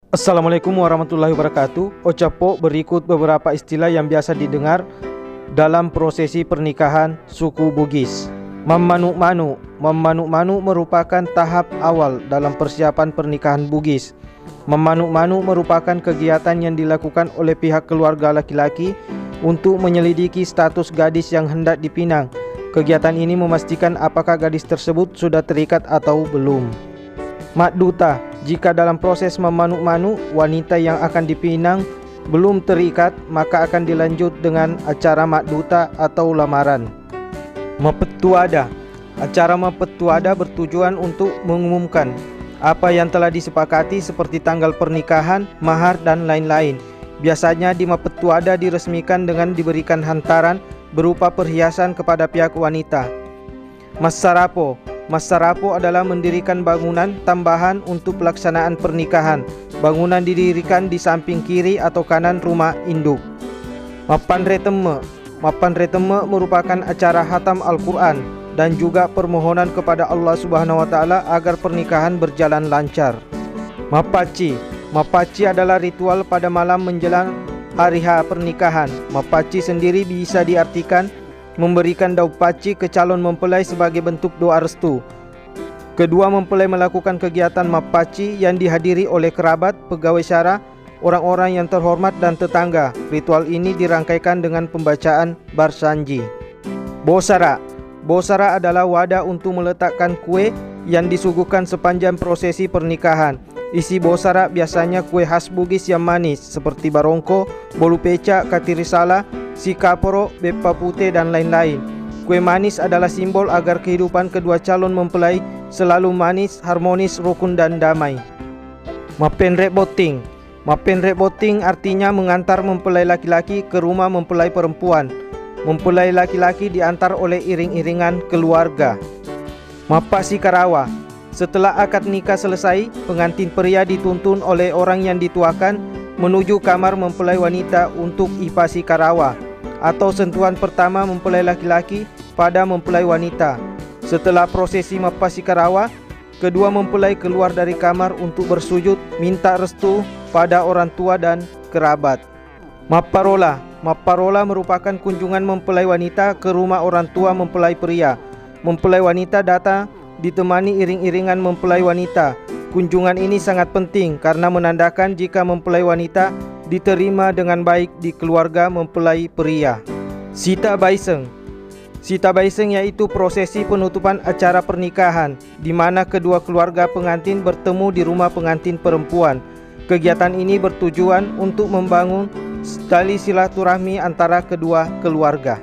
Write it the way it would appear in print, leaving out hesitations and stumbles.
Assalamualaikum warahmatullahi wabarakatuh. Ocapo berikut beberapa istilah yang biasa didengar dalam prosesi pernikahan suku Bugis. Memanuk-manuk. Memanuk-manuk merupakan tahap awal dalam persiapan pernikahan Bugis. Memanuk-manuk merupakan kegiatan yang dilakukan oleh pihak keluarga laki-laki untuk menyelidiki status gadis yang hendak dipinang. Kegiatan ini memastikan apakah gadis tersebut sudah terikat atau belum. Makduta. Jika dalam proses memanuk-manuk wanita yang akan dipinang belum terikat, maka akan dilanjut dengan acara makduta atau lamaran. Mapetuada. Acara mapetuada bertujuan untuk mengumumkan apa yang telah disepakati seperti tanggal pernikahan, mahar, dan lain-lain. Biasanya di mapetuada diresmikan dengan diberikan hantaran berupa perhiasan kepada pihak wanita. Masarapo. Masarapo adalah mendirikan bangunan tambahan untuk pelaksanaan pernikahan. Bangunan didirikan di samping kiri atau kanan rumah induk. Mapan reteme. Mapan reteme merupakan acara hatam Al-Quran dan juga permohonan kepada Allah Subhanahu wa Ta'ala agar pernikahan berjalan lancar. Mapaci. Mapaci adalah ritual pada malam menjelang hari H pernikahan. Mapaci sendiri bisa diartikan memberikan daun paci ke calon mempelai sebagai bentuk doa restu. Kedua mempelai melakukan kegiatan mapaci yang dihadiri oleh kerabat, pegawai syara, orang-orang yang terhormat dan tetangga. Ritual ini dirangkaikan dengan pembacaan barsanji. Bosara. Bosara adalah wadah untuk meletakkan kue yang disuguhkan sepanjang prosesi pernikahan. Isi bosara biasanya kue khas Bugis yang manis seperti barongko, bolu peca, katirisala, sikaporo, bepa putih, dan lain-lain. Kue manis adalah simbol agar kehidupan kedua calon mempelai selalu manis, harmonis, rukun, dan damai. Mapenrek boting. Mapenrek boting artinya mengantar mempelai laki-laki ke rumah mempelai perempuan. Mempelai laki-laki diantar oleh iring-iringan keluarga. Mapasi karawa. Setelah akad nikah selesai, pengantin pria dituntun oleh orang yang dituakan menuju kamar mempelai wanita untuk ipasi karawa atau sentuhan pertama mempelai laki-laki pada mempelai wanita. Setelah prosesi mapasi karawa, kedua mempelai keluar dari kamar untuk bersujud minta restu pada orang tua dan kerabat. Maparola. Maparola merupakan kunjungan mempelai wanita ke rumah orang tua mempelai pria. Mempelai wanita datang ditemani iring-iringan mempelai wanita. Kunjungan ini sangat penting karena menandakan jika mempelai wanita diterima dengan baik di keluarga mempelai pria. Sita Baiseng. Sita Baiseng yaitu prosesi penutupan acara pernikahan di mana kedua keluarga pengantin bertemu di rumah pengantin perempuan. Kegiatan ini bertujuan untuk membangun tali silaturahmi antara kedua keluarga.